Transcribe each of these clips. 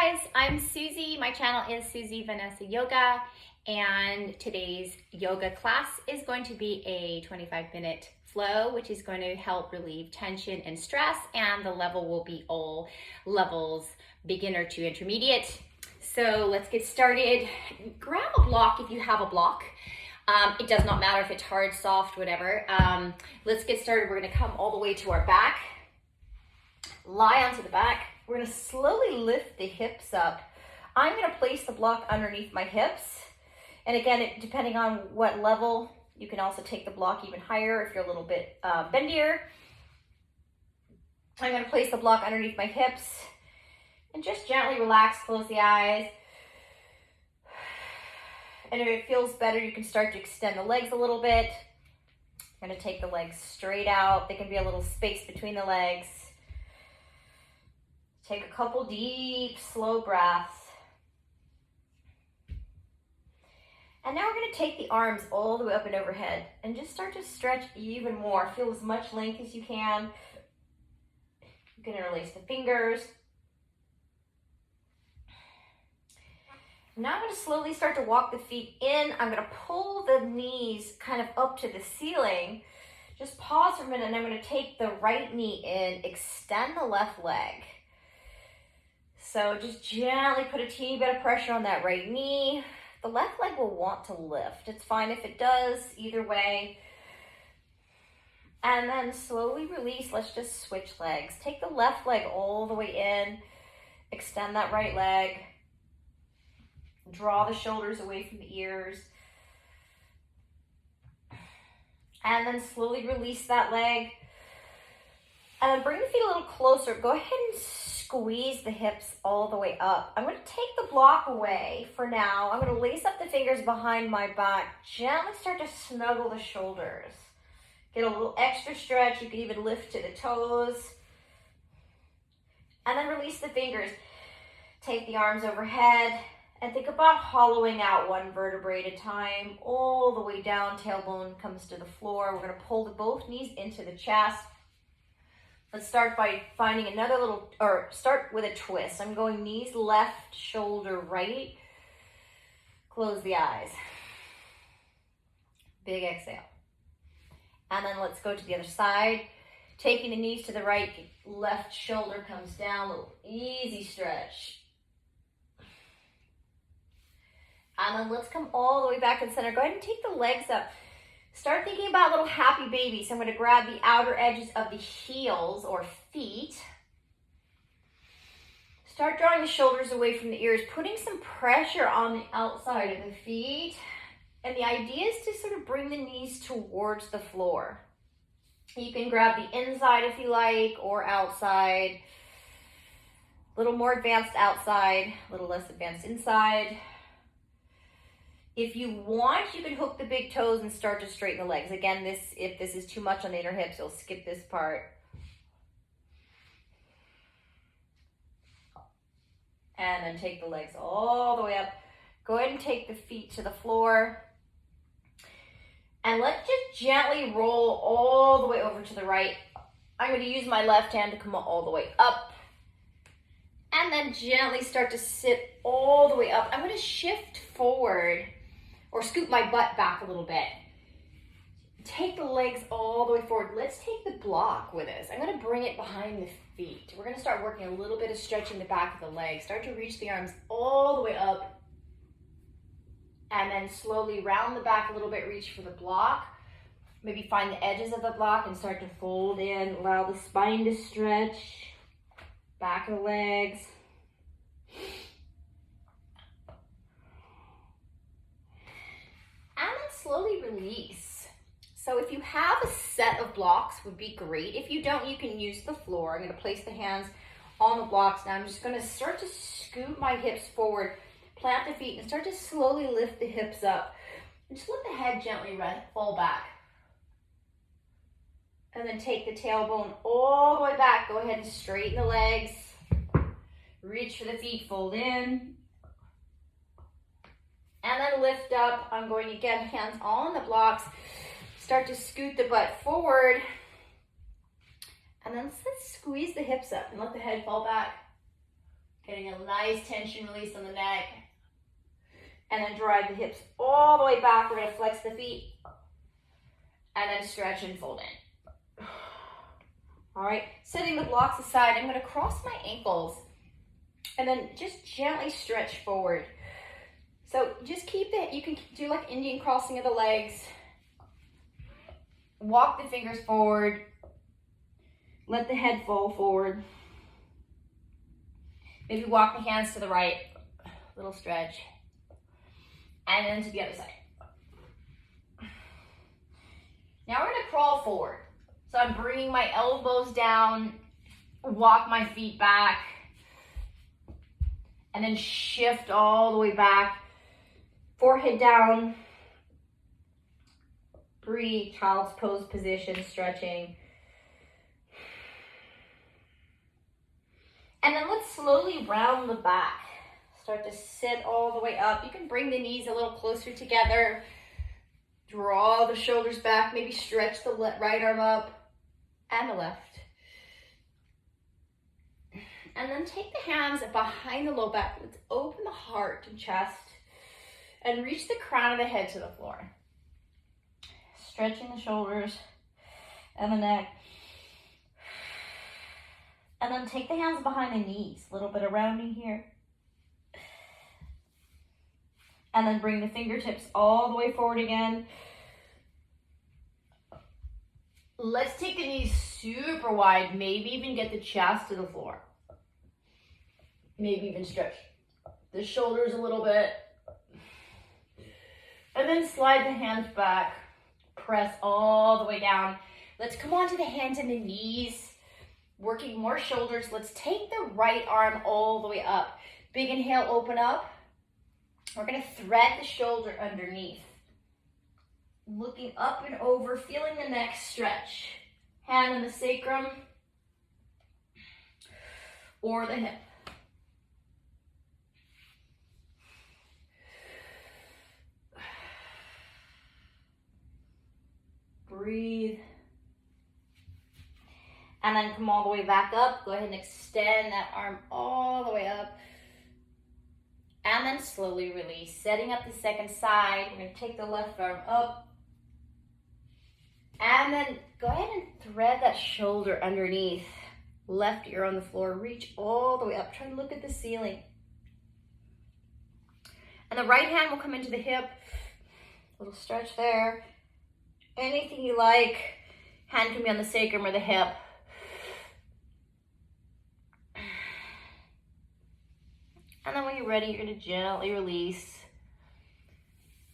guys, I'm Susie. My channel is Susie Vanessa Yoga, and today's yoga class is going to be a 25-minute flow, which is going to help relieve tension and stress, and the level will be all levels, beginner to intermediate. So let's get started. Grab a block if you have a block. It does not matter if it's hard, soft, whatever. Let's get started. We're going to come all the way to our back. Lie onto the back. We're going to slowly lift the hips up. I'm going to place the block underneath my hips. And again, depending on what level, you can also take the block even higher if you're a little bit bendier. I'm going to place the block underneath my hips and just gently relax, close the eyes. And if it feels better, you can start to extend the legs a little bit. I'm going to take the legs straight out. There can be a little space between the legs. Take a couple deep, slow breaths. And now we're going to take the arms all the way up and overhead and just start to stretch even more. Feel as much length as you can. You can interlace the fingers. Now I'm going to slowly start to walk the feet in. I'm going to pull the knees kind of up to the ceiling. Just pause for a minute and I'm going to take the right knee in, extend the left leg. So just gently put a teeny bit of pressure on that right knee. The left leg will want to lift. It's fine if it does, either way. And then slowly release. Let's just switch legs. Take the left leg all the way in. Extend that right leg. Draw the shoulders away from the ears. And then slowly release that leg. And then bring the feet a little closer. Go ahead and squeeze the hips all the way up. I'm going to take the block away for now. I'm going to lace up the fingers behind my back. Gently start to snuggle the shoulders. Get a little extra stretch. You can even lift to the toes. And then release the fingers. Take the arms overhead and think about hollowing out one vertebrae at a time. All the way down, tailbone comes to the floor. We're going to pull both knees into the chest. Let's start by finding another little, or start with a twist. I'm going knees left, shoulder right. Close the eyes. Big exhale. And then let's go to the other side. Taking the knees to the right, left shoulder comes down, a little easy stretch. And then let's come all the way back to the center. Go ahead and take the legs up. Start thinking about little happy babies. I'm going to grab the outer edges of the heels or feet. Start drawing the shoulders away from the ears, putting some pressure on the outside of the feet. And the idea is to sort of bring the knees towards the floor. You can grab the inside if you like, or outside. A little more advanced outside, a little less advanced inside. If you want, you can hook the big toes and start to straighten the legs. Again, if this is too much on the inner hips, you'll skip this part. And then take the legs all the way up. Go ahead and take the feet to the floor. And let's just gently roll all the way over to the right. I'm going to use my left hand to come all the way up. And then gently start to sit all the way up. I'm going to shift forward or scoot my butt back a little bit. Take the legs all the way forward. Let's take the block with us. I'm going to bring it behind the feet. We're going to start working a little bit of stretching the back of the legs. Start to reach the arms all the way up. And then slowly round the back a little bit, reach for the block. Maybe find the edges of the block and start to fold in. Allow the spine to stretch. Back of the legs. And then slowly release. So if you have a set of blocks, would be great. If you don't, you can use the floor. I'm going to place the hands on the blocks. Now I'm just going to start to scoot my hips forward, plant the feet, and start to slowly lift the hips up. And just let the head gently fall back. And then take the tailbone all the way back. Go ahead and straighten the legs. Reach for the feet, fold in. And then lift up. I'm going to get hands on the blocks. Start to scoot the butt forward. And then let's squeeze the hips up and let the head fall back. Getting a nice tension release on the neck. And then drive the hips all the way back. We're going to flex the feet. And then stretch and fold in. All right, setting the blocks aside, I'm going to cross my ankles. And then just gently stretch forward. So just keep it, you can do like Indian crossing of the legs. Walk the fingers forward. Let the head fall forward. Maybe walk the hands to the right. Little stretch. And then to the other side. Now we're going to crawl forward. So I'm bringing my elbows down, walk my feet back, and then shift all the way back. Forehead down. Breathe, child's pose position, stretching. And then let's slowly round the back. Start to sit all the way up. You can bring the knees a little closer together. Draw the shoulders back. Maybe stretch the right arm up and the left. And then take the hands behind the low back. Let's open the heart and chest and reach the crown of the head to the floor. Stretching the shoulders and the neck. And then take the hands behind the knees. A little bit of rounding here. And then bring the fingertips all the way forward again. Let's take the knees super wide. Maybe even get the chest to the floor. Maybe even stretch the shoulders a little bit. And then slide the hands back. Press all the way down. Let's come onto the hands and the knees. Working more shoulders. Let's take the right arm all the way up. Big inhale, open up. We're going to thread the shoulder underneath. Looking up and over, feeling the neck stretch. Hand in the sacrum or the hip. Breathe. And then come all the way back up. Go ahead and extend that arm all the way up. And then slowly release. Setting up the second side. We're going to take the left arm up. And then go ahead and thread that shoulder underneath. Left ear on the floor. Reach all the way up. Try to look at the ceiling. And the right hand will come into the hip. Little stretch there. Anything you like. Hand can be on the sacrum or the hip. And then when you're ready, you're going to gently release.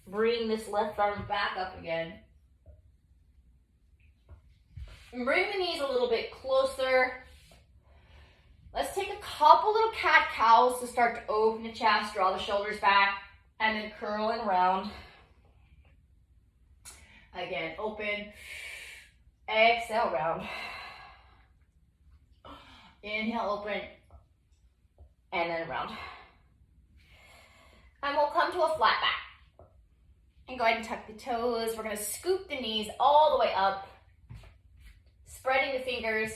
Bring this left arm back up again. And bring the knees a little bit closer. Let's take a couple little cat-cows to start to open the chest, draw the shoulders back, and then curl and round. Again, open. Exhale, round. Inhale, open. And then round. And we'll come to a flat back. And go ahead and tuck the toes. We're going to scoop the knees all the way up. Spreading the fingers.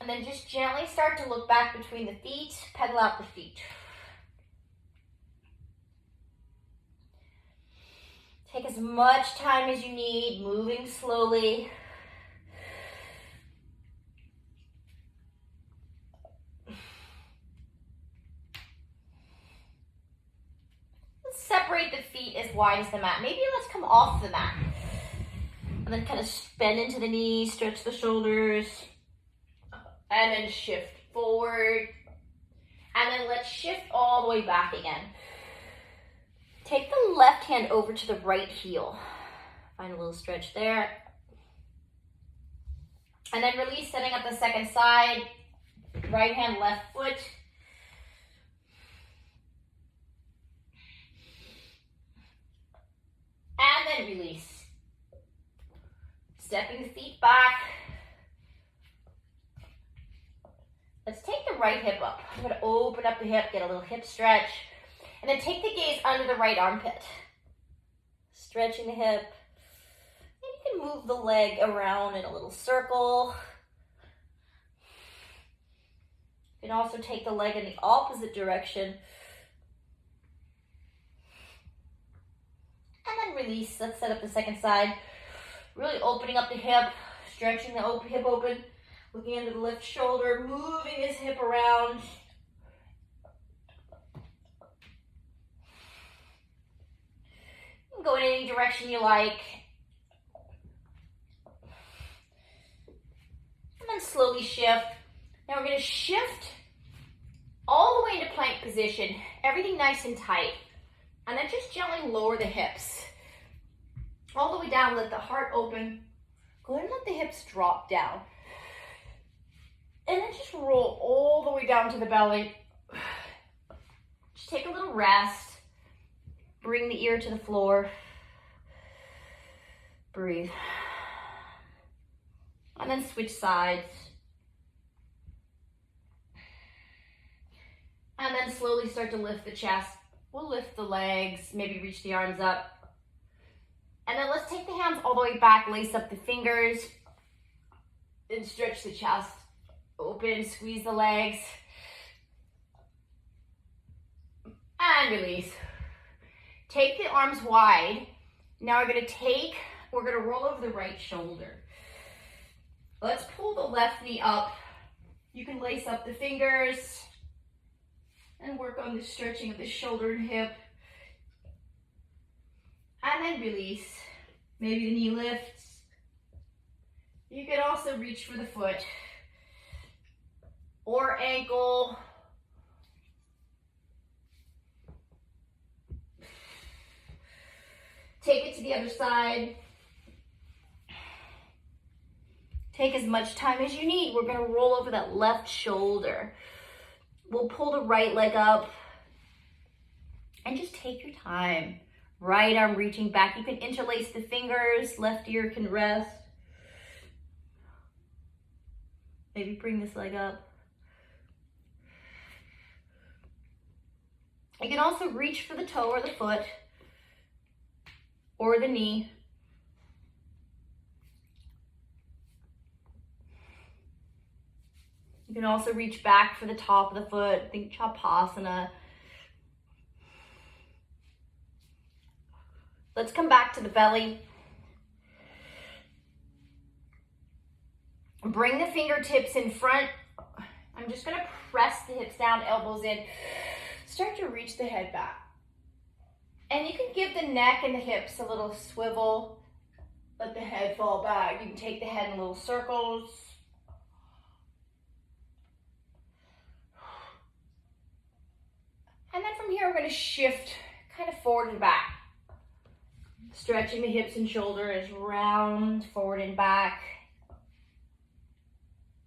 And then just gently start to look back between the feet. Pedal out the feet. Take as much time as you need. Moving slowly. Separate the feet as wide as the mat. Maybe let's come off the mat. And then kind of bend into the knees, stretch the shoulders. And then shift forward. And then let's shift all the way back again. Take the left hand over to the right heel. Find a little stretch there. And then release, setting up the second side. Right hand, left foot. And then release. Stepping the feet back. Let's take the right hip up. I'm going to open up the hip, get a little hip stretch. And then take the gaze under the right armpit. Stretching the hip. And you can move the leg around in a little circle. You can also take the leg in the opposite direction. And then release. Let's set up the second side. Really opening up the hip, stretching the hip open, looking into the left shoulder, moving this hip around. You can go in any direction you like. And then slowly shift. Now we're going to shift all the way into plank position, everything nice and tight. And then just gently lower the hips. All the way down, let the heart open. Go ahead and let the hips drop down. And then just roll all the way down to the belly. Just take a little rest. Bring the ear to the floor. Breathe. And then switch sides. And then slowly start to lift the chest. We'll lift the legs, maybe reach the arms up. And then let's take the hands all the way back, lace up the fingers, and stretch the chest. Open, squeeze the legs. And release. Take the arms wide. Now we're gonna roll over the right shoulder. Let's pull the left knee up. You can lace up the fingers and work on the stretching of the shoulder and hip. And then release. Maybe the knee lifts. You can also reach for the foot or ankle. Take it to the other side. Take as much time as you need. We're gonna roll over that left shoulder. We'll pull the right leg up and just take your time. Right arm reaching back. You can interlace the fingers. Left ear can rest. Maybe bring this leg up. You can also reach for the toe or the foot or the knee. You can also reach back for the top of the foot. Think Chapasana. Let's come back to the belly. Bring the fingertips in front. I'm just gonna press the hips down, elbows in. Start to reach the head back. And you can give the neck and the hips a little swivel. Let the head fall back. You can take the head in little circles. And then from here, we're gonna shift kind of forward and back. Stretching the hips and shoulders, round, forward and back.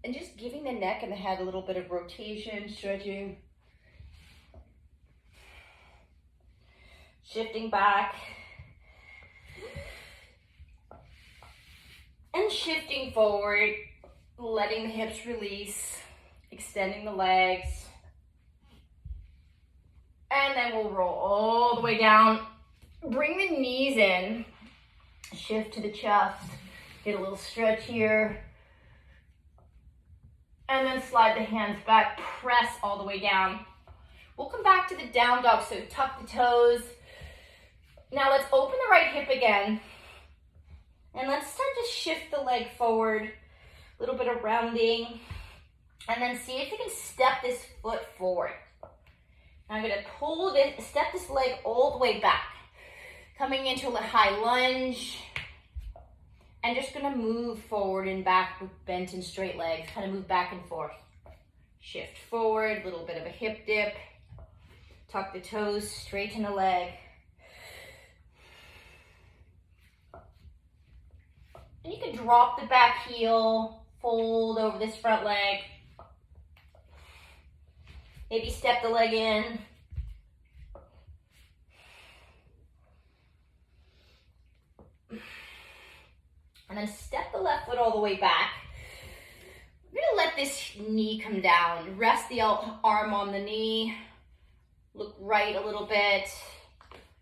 And just giving the neck and the head a little bit of rotation, stretching. Shifting back. And shifting forward, letting the hips release, extending the legs. And then we'll roll all the way down. Bring the knees in, shift to the chest, get a little stretch here, and then slide the hands back, press all the way down. We'll come back to the down dog, so tuck the toes. Now let's open the right hip again, and let's start to shift the leg forward, a little bit of rounding, and then see if you can step this foot forward. Now I'm gonna step this leg all the way back. Coming into a high lunge, and just gonna move forward and back with bent and straight legs, kind of move back and forth. Shift forward, little bit of a hip dip, tuck the toes, straighten the leg. And you can drop the back heel, fold over this front leg. Maybe step the leg in. And then step the left foot all the way back. We're gonna let this knee come down. Rest the arm on the knee. Look right a little bit.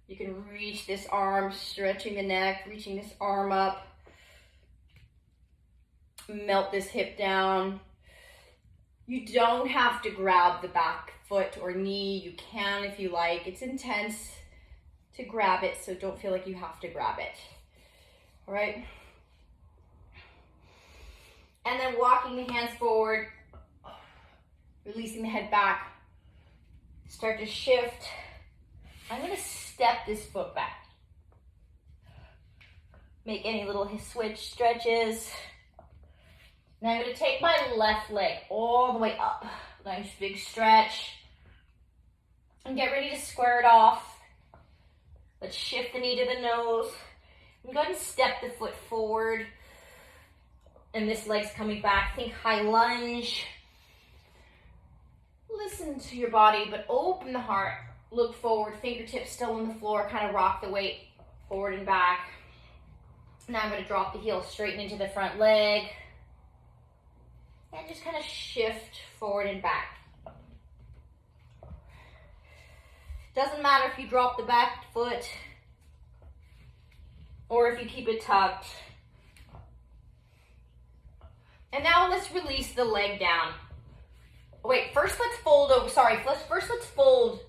You can reach this arm, stretching the neck, reaching this arm up. Melt this hip down. You don't have to grab the back foot or knee. You can if you like. It's intense to grab it, so don't feel like you have to grab it. All right? And then walking the hands forward, releasing the head back. Start to shift. I'm going to step this foot back. Make any little switch stretches. Now I'm going to take my left leg all the way up. Nice big stretch. And get ready to square it off. Let's shift the knee to the nose. And go ahead and step the foot forward. And this leg's coming back. Think high lunge. Listen to your body, but open the heart. Look forward, fingertips still on the floor. Kind of rock the weight forward and back. Now I'm going to drop the heel, straighten into the front leg. And just kind of shift forward and back. Doesn't matter if you drop the back foot or if you keep it tucked. And now let's release the leg down. Wait, first let's fold over, first let's fold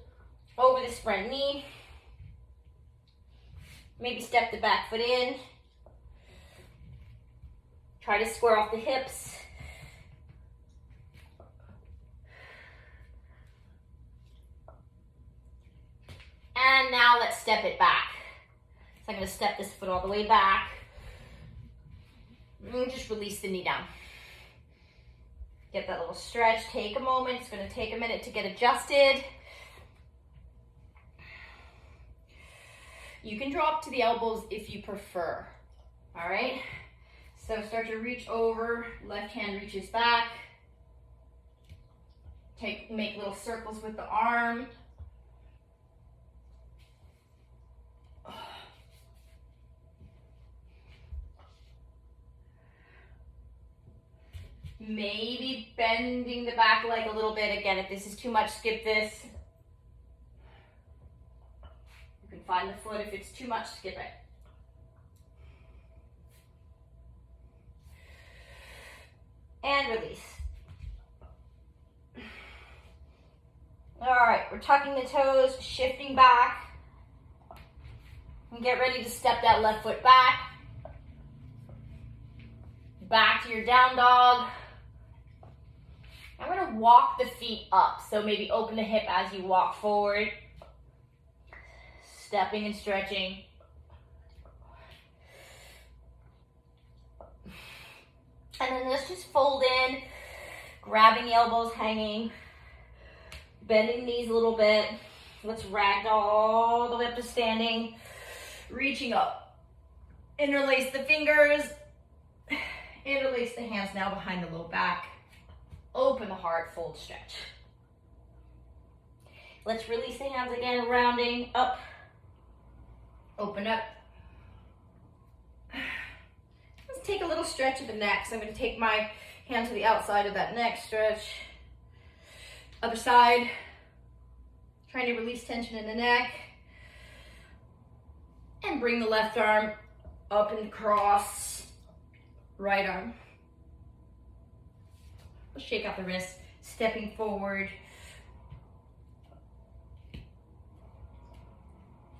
over this front knee. Maybe step the back foot in. Try to square off the hips. And now let's step it back. So I'm going to step this foot all the way back. And just release the knee down. Get that little stretch. Take a moment. It's going to take a minute to get adjusted. You can drop to the elbows if you prefer. All right? So start to reach over. Left hand reaches back. Make little circles with the arm. Maybe bending the back leg a little bit. Again, if this is too much, skip this. You can find the foot. If it's too much, skip it. And release. All right, we're tucking the toes, shifting back. And get ready to step that left foot back. Back to your down dog. I'm going to walk the feet up. So maybe open the hip as you walk forward. Stepping and stretching. And then let's just fold in. Grabbing the elbows, hanging. Bending the knees a little bit. Let's ragdoll all the way up to standing. Reaching up. Interlace the fingers. Interlace the hands now behind the low back. Open the heart, fold, stretch. Let's release the hands again, rounding up. Open up. Let's take a little stretch of the neck. So I'm going to take my hand to the outside of that neck, stretch. Other side. Trying to release tension in the neck. And bring the left arm up and cross. Right arm. Let's shake out the wrist, stepping forward.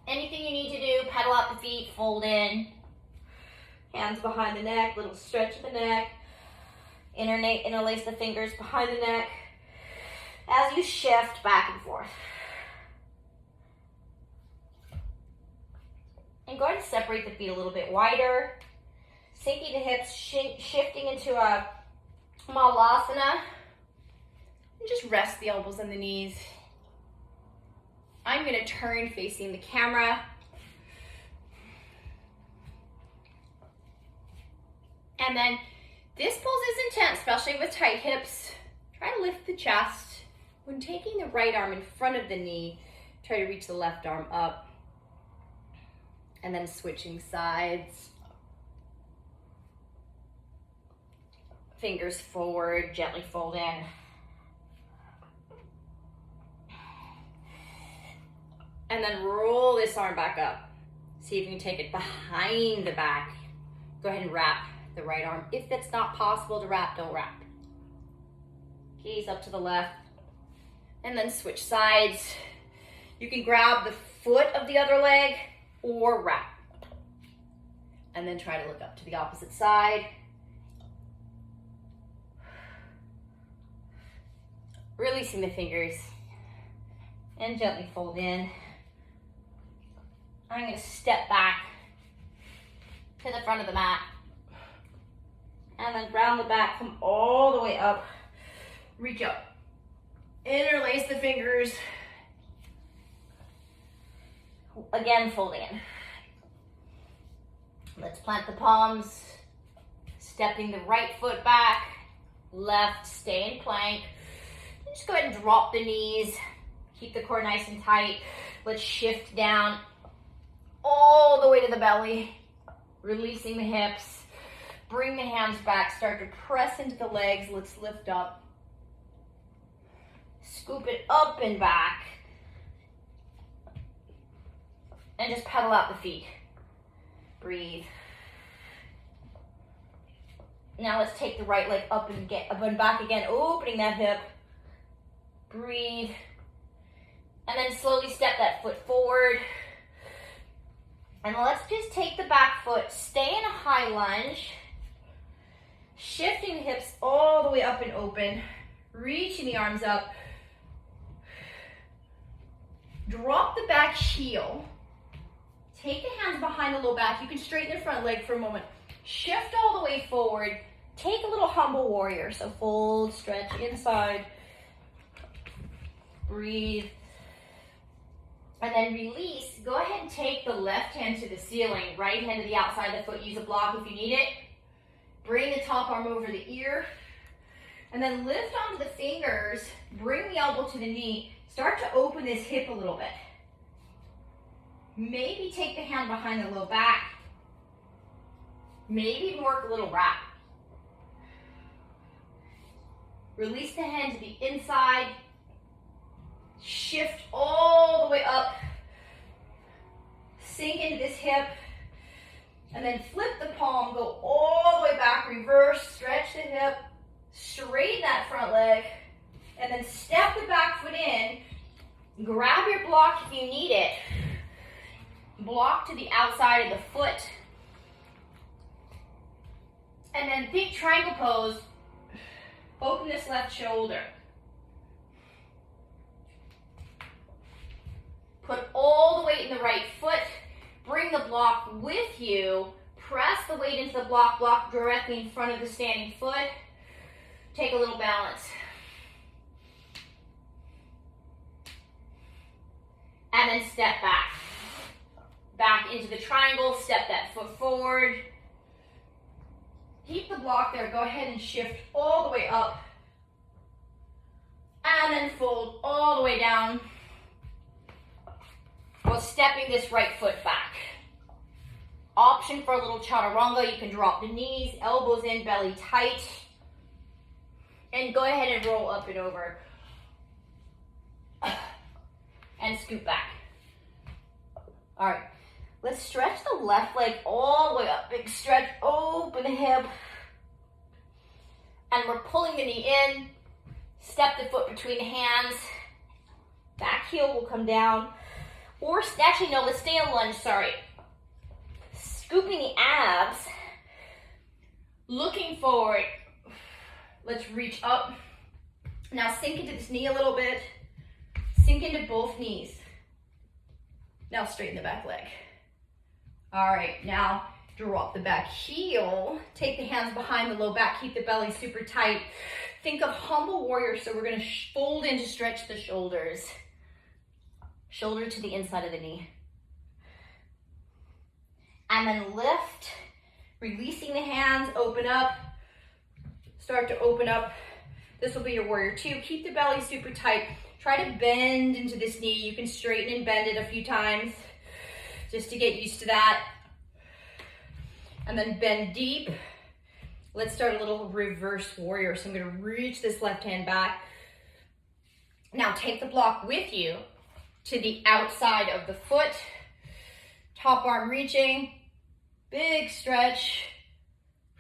Anything you need to do, pedal out the feet, fold in. Hands behind the neck, little stretch of the neck. Interlace the fingers behind the neck as you shift back and forth. And go ahead and separate the feet a little bit wider. Sinking the hips, shifting into a Malasana. And just rest the elbows and the knees. I'm going to turn facing the camera. And then this pose is intense, especially with tight hips. Try to lift the chest. When taking the right arm in front of the knee, try to reach the left arm up. And then switching sides. Fingers forward, gently fold in. And then roll this arm back up. See if you can take it behind the back. Go ahead and wrap the right arm. If it's not possible to wrap, don't wrap. Gaze up to the left. And then switch sides. You can grab the foot of the other leg or wrap. And then try to look up to the opposite side. Releasing the fingers. And gently fold in. I'm going to step back to the front of the mat. And then round the back, come all the way up. Reach up. Interlace the fingers. Again, folding in. Let's plant the palms. Stepping the right foot back. Left, stay in plank. Just go ahead and drop the knees. Keep the core nice and tight. Let's shift down all the way to the belly. Releasing the hips. Bring the hands back. Start to press into the legs. Let's lift up. Scoop it up and back. And just pedal out the feet. Breathe. Now let's take the right leg up and back again, opening that hip. Breathe. And then slowly step that foot forward. And let's just take the back foot, stay in a high lunge. Shifting the hips all the way up and open. Reaching the arms up. Drop the back heel. Take the hands behind the low back. You can straighten the front leg for a moment. Shift all the way forward. Take a little humble warrior. So fold, stretch inside. Breathe. And then release. Go ahead and take the left hand to the ceiling. Right hand to the outside of the foot. Use a block if you need it. Bring the top arm over the ear. And then lift onto the fingers. Bring the elbow to the knee. Start to open this hip a little bit. Maybe take the hand behind the low back. Maybe even work a little wrap. Release the hand to the inside. Shift all the way up. Sink into this hip. And then flip the palm, go all the way back, reverse, stretch the hip, straighten that front leg, and then step the back foot in. Grab your block if you need it. Block to the outside of the foot. And then think triangle pose. Open this left shoulder. Put all the weight in the right foot. Bring the block with you. Press the weight into the block. Block directly in front of the standing foot. Take a little balance. And then step back. Back into the triangle. Step that foot forward. Keep the block there. Go ahead and shift all the way up. And then fold all the way down. While stepping this right foot back. Option for a little chaturanga. You can drop the knees, elbows in, belly tight. And go ahead and roll up and over. And scoot back. All right. Let's stretch the left leg all the way up. Big stretch, open the hip. And we're pulling the knee in. Step the foot between the hands. Back heel will come down. Or, actually no, let's stay in lunge, sorry. Scooping the abs. Looking forward. Let's reach up. Now sink into this knee a little bit. Sink into both knees. Now straighten the back leg. All right, now drop the back heel. Take the hands behind the low back. Keep the belly super tight. Think of humble warrior. So we're going to fold in to stretch the shoulders. Shoulder to the inside of the knee. And then lift. Releasing the hands. Open up. Start to open up. This will be your warrior two. Keep the belly super tight. Try to bend into this knee. You can straighten and bend it a few times just to get used to that. And then bend deep. Let's start a little reverse warrior. So I'm going to reach this left hand back. Now take the block with you to the outside of the foot. Top arm reaching. Big stretch.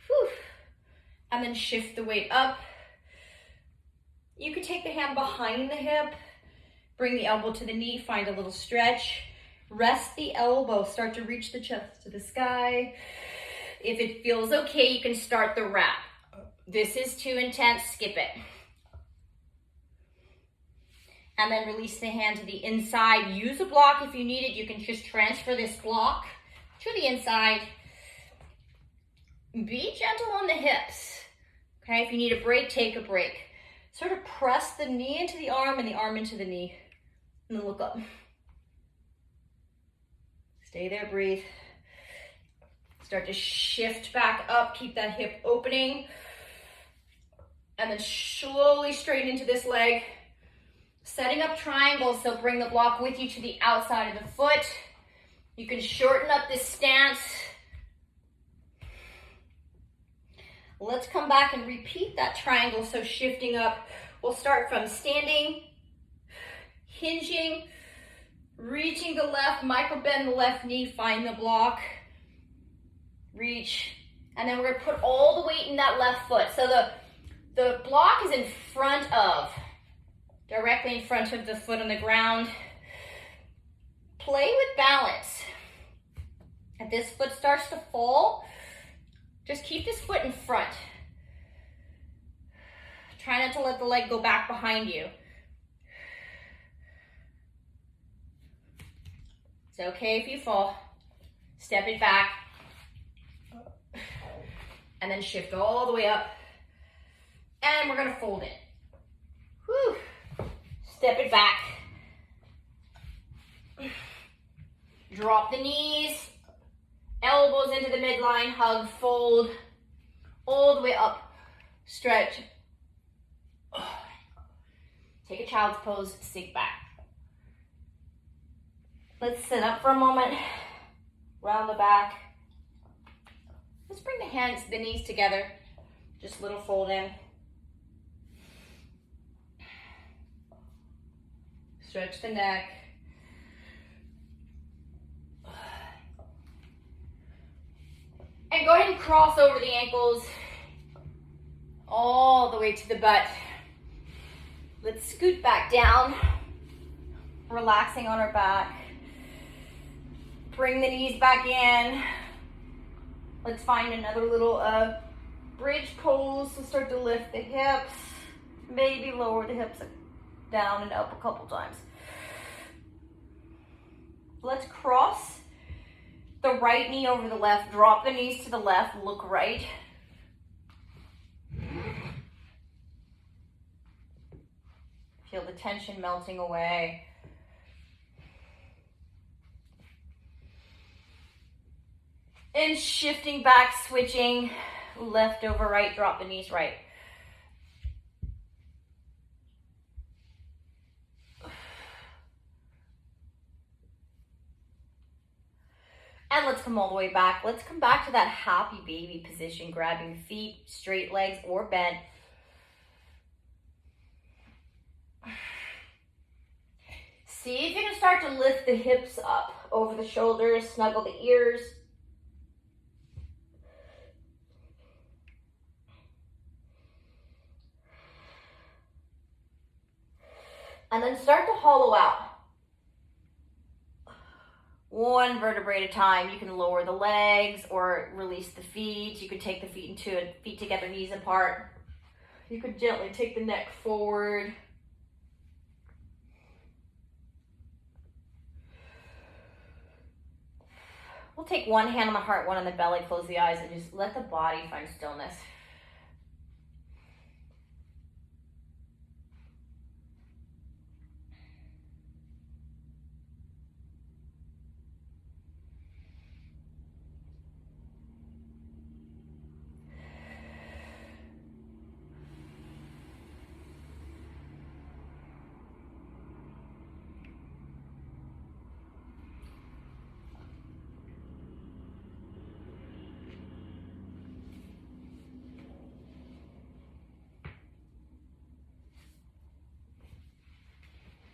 Whew. And then shift the weight up. You could take the hand behind the hip, bring the elbow to the knee, find a little stretch. Rest the elbow, start to reach the chest to the sky. If it feels okay, you can start the wrap. This is too intense, skip it. And then release the hand to the inside. Use a block if you need it. You can just transfer this block to the inside. Be gentle on the hips. Okay, if you need a break, take a break. Sort of press the knee into the arm and the arm into the knee. And then look up. Stay there, breathe. Start to shift back up, keep that hip opening. And then slowly straighten into this leg. Setting up triangles, so bring the block with you to the outside of the foot. You can shorten up this stance. Let's come back and repeat that triangle, so shifting up. We'll start from standing, hinging, reaching the left, micro bend the left knee, find the block, reach, and then we're gonna put all the weight in that left foot. So the block is in front of, directly in front of the foot on the ground. Play with balance. If this foot starts to fall, just keep this foot in front. Try not to let the leg go back behind you. It's okay if you fall. Step it back. And then shift all the way up. And we're gonna fold it. Whew. Step it back. Drop the knees. Elbows into the midline, hug, fold. All the way up. Stretch. Take a child's pose, sink back. Let's sit up for a moment. Round the back. Let's bring the hands, the knees together. Just a little fold in. Stretch the neck. And go ahead and cross over the ankles all the way to the butt. Let's scoot back down, relaxing on our back. Bring the knees back in. Let's find another little bridge pose. So start to lift the hips. Maybe lower the hips down and up a couple times. Let's cross the right knee over the left. Drop the knees to the left. Look right. Feel the tension melting away. And shifting back, switching left over right, drop the knees right. And let's come all the way back. Let's come back to that happy baby position, grabbing feet, straight legs, or bent. See if you can start to lift the hips up over the shoulders, snuggle the ears. And then start to hollow out. One vertebrae at a time. You can lower the legs or release the feet. You could take the feet together, knees apart. You could gently take the neck forward. We'll take one hand on the heart, one on the belly, close the eyes, and just let the body find stillness.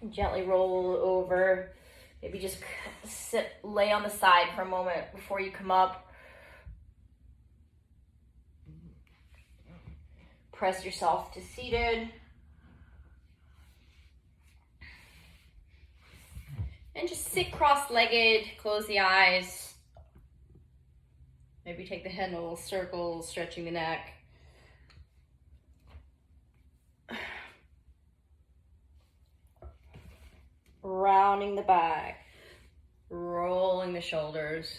Gently roll over. Maybe just lay on the side for a moment before you come up. Press yourself to seated. And just sit cross-legged, close the eyes. Maybe take the head in a little circle, stretching the neck. Rounding the back, rolling the shoulders.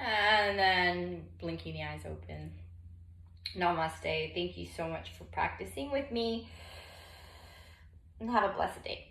And then blinking the eyes open. Namaste. Thank you so much for practicing with me. And have a blessed day.